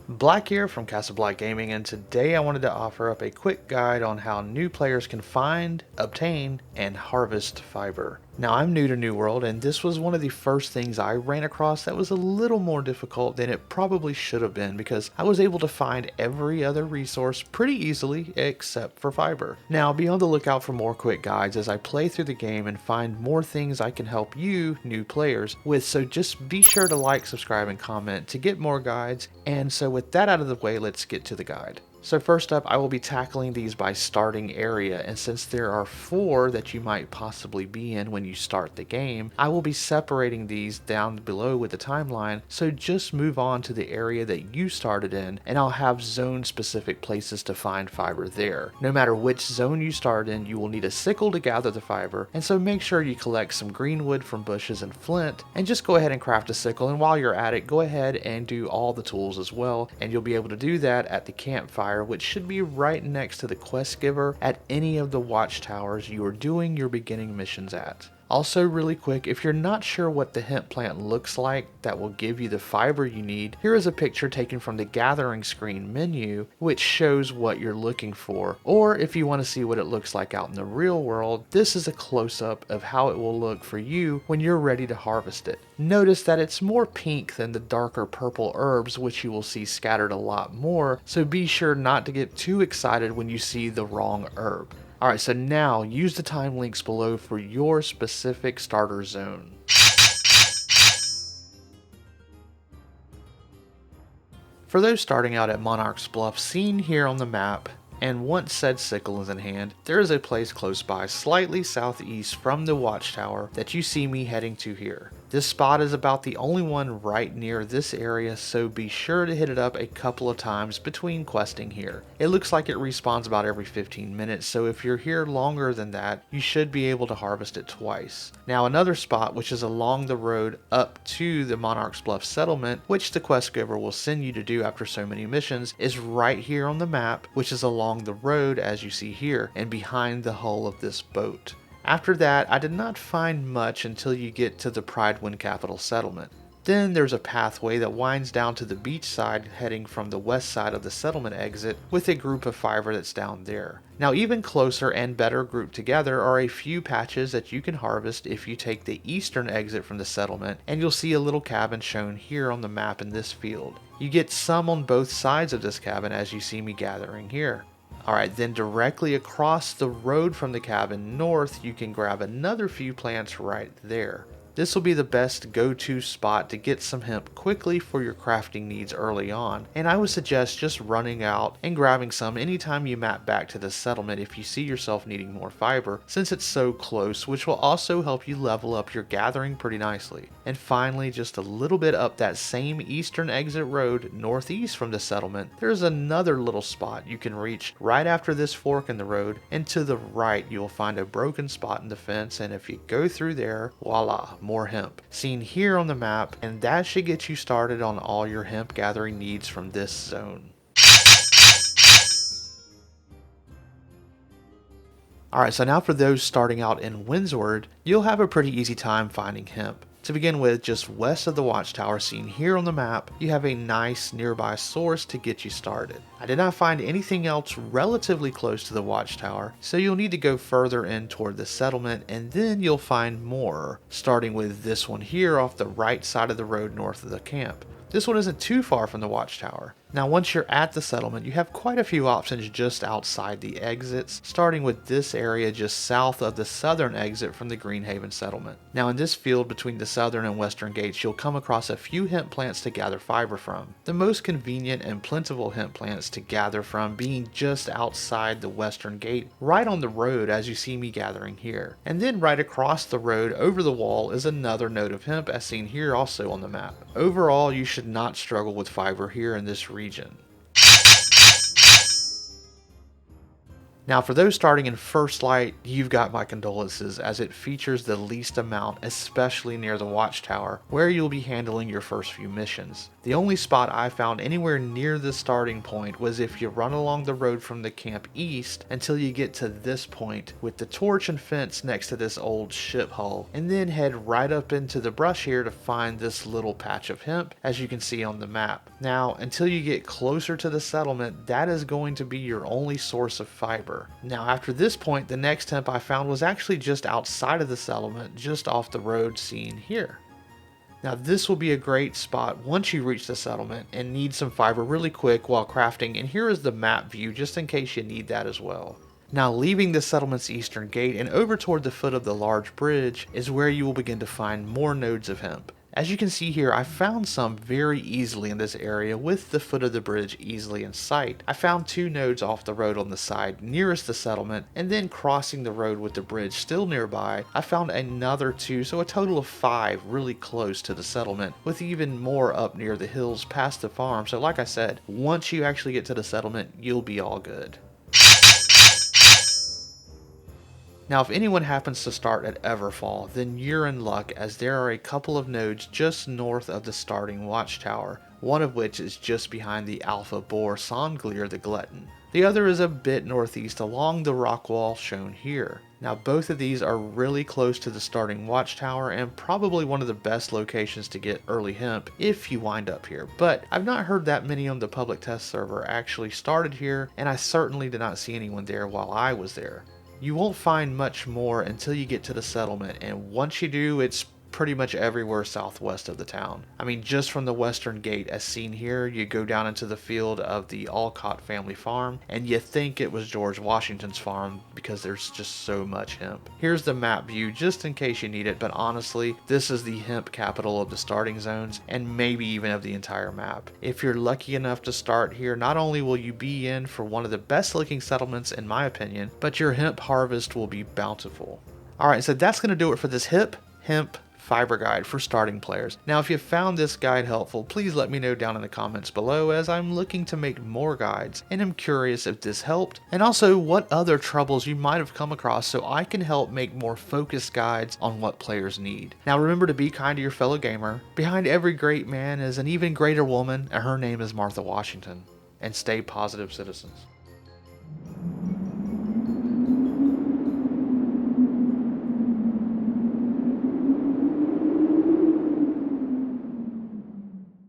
Black here from Castle Black Gaming, and today I wanted to offer up a quick guide on how new players can find, obtain, and harvest fiber. Now, I'm new to New World, and this was one of the first things I ran across that was a little more difficult than it probably should have been, because I was able to find every other resource pretty easily except for fiber. Now, be on the lookout for more quick guides as I play through the game and find more things I can help you, new players, with, so just be sure to like, subscribe, and comment to get more guides. And so with that out of the way, let's get to the guide. So first up, I will be tackling these by starting area, and since there are 4 that you might possibly be in when you start the game, I will be separating these down below with the timeline, so just move on to the area that you started in, and I'll have zone specific places to find fiber there. No matter which zone you start in, you will need a sickle to gather the fiber, and so make sure you collect some green wood from bushes and flint, and just go ahead and craft a sickle, and while you're at it, go ahead and do all the tools as well, and you'll be able to do that at the campfire, which should be right next to the quest giver at any of the watchtowers you are doing your beginning missions at. Also, really quick, if you're not sure what the hemp plant looks like that will give you the fiber you need, here is a picture taken from the gathering screen menu which shows what you're looking for. Or if you want to see what it looks like out in the real world, this is a close-up of how it will look for you when you're ready to harvest it. Notice that it's more pink than the darker purple herbs, which you will see scattered a lot more, so be sure not to get too excited when you see the wrong herb. Alright, so now use the time links below for your specific starter zone. For those starting out at Monarch's Bluff, seen here on the map, and once said sickle is in hand, there is a place close by, slightly southeast from the watchtower, that you see me heading to here. This spot is about the only one right near this area, so be sure to hit it up a couple of times between questing here. It looks like it respawns about every 15 minutes, so if you're here longer than that, you should be able to harvest it twice. Now, another spot, which is along the road up to the Monarch's Bluff settlement, which the quest giver will send you to do after so many missions, is right here on the map, which is along the road as you see here, and behind the hull of this boat. After that, I did not find much until you get to the Pride Wind Capital settlement. Then there's a pathway that winds down to the beach side heading from the west side of the settlement exit with a group of fiber that's down there. Now, even closer and better grouped together are a few patches that you can harvest if you take the eastern exit from the settlement, and you'll see a little cabin shown here on the map in this field. You get some on both sides of this cabin as you see me gathering here. Alright, then directly across the road from the cabin north, you can grab another few plants right there. This will be the best go-to spot to get some hemp quickly for your crafting needs early on, and I would suggest just running out and grabbing some anytime you map back to the settlement if you see yourself needing more fiber, since it's so close, which will also help you level up your gathering pretty nicely. And finally, just a little bit up that same eastern exit road northeast from the settlement, there's another little spot you can reach right after this fork in the road, and to the right you'll find a broken spot in the fence, and if you go through there, voila, more hemp, seen here on the map, and that should get you started on all your hemp gathering needs from this zone. Alright, so now for those starting out in Windsward, you'll have a pretty easy time finding hemp. To begin with, just west of the watchtower seen here on the map, you have a nice nearby source to get you started. I did not find anything else relatively close to the watchtower, so you'll need to go further in toward the settlement, and then you'll find more, starting with this one here off the right side of the road north of the camp. This one isn't too far from the watchtower. Now, once you're at the settlement, you have quite a few options just outside the exits, starting with this area just south of the southern exit from the Greenhaven settlement. Now, in this field between the southern and western gates, you'll come across a few hemp plants to gather fiber from. The most convenient and plentiful hemp plants to gather from being just outside the western gate, right on the road as you see me gathering here. And then right across the road over the wall is another node of hemp as seen here also on the map. Overall, you should not struggle with fiber here in this region. Now for those starting in First Light, you've got my condolences as it features the least amount, especially near the watchtower, where you'll be handling your first few missions. The only spot I found anywhere near the starting point was if you run along the road from the camp east until you get to this point with the torch and fence next to this old ship hull, and then head right up into the brush here to find this little patch of hemp as you can see on the map. Now until you get closer to the settlement, that is going to be your only source of fiber. Now after this point, the next hemp I found was actually just outside of the settlement, just off the road seen here. Now this will be a great spot once you reach the settlement and need some fiber really quick while crafting, and here is the map view just in case you need that as well. Now leaving the settlement's eastern gate and over toward the foot of the large bridge is where you will begin to find more nodes of hemp. As you can see here, I found some very easily in this area with the foot of the bridge easily in sight. I found 2 nodes off the road on the side nearest the settlement, and then crossing the road with the bridge still nearby, I found another 2, so a total of 5 really close to the settlement, with even more up near the hills past the farm. So like I said, once you actually get to the settlement, you'll be all good. Now if anyone happens to start at Everfall, then you're in luck as there are a couple of nodes just north of the starting watchtower, one of which is just behind the Alpha Boar Songleer the Glutton. The other is a bit northeast along the rock wall shown here. Now both of these are really close to the starting watchtower and probably one of the best locations to get early hemp if you wind up here, but I've not heard that many on the public test server actually started here, and I certainly did not see anyone there while I was there. You won't find much more until you get to the settlement, and once you do, it's pretty much everywhere southwest of the town. I mean, just from the western gate as seen here, you go down into the field of the Alcott family farm, and you think it was George Washington's farm because there's just so much hemp. Here's the map view just in case you need it, but honestly, this is the hemp capital of the starting zones and maybe even of the entire map. If you're lucky enough to start here, not only will you be in for one of the best looking settlements in my opinion, but your hemp harvest will be bountiful. Alright, so that's going to do it for this hemp fiber guide for starting players. Now if you found this guide helpful, please let me know down in the comments below, as I'm looking to make more guides and I'm curious if this helped, and also what other troubles you might have come across so I can help make more focused guides on what players need. Now remember to be kind to your fellow gamer. Behind every great man is an even greater woman, and her name is Martha Washington. And stay positive, citizens.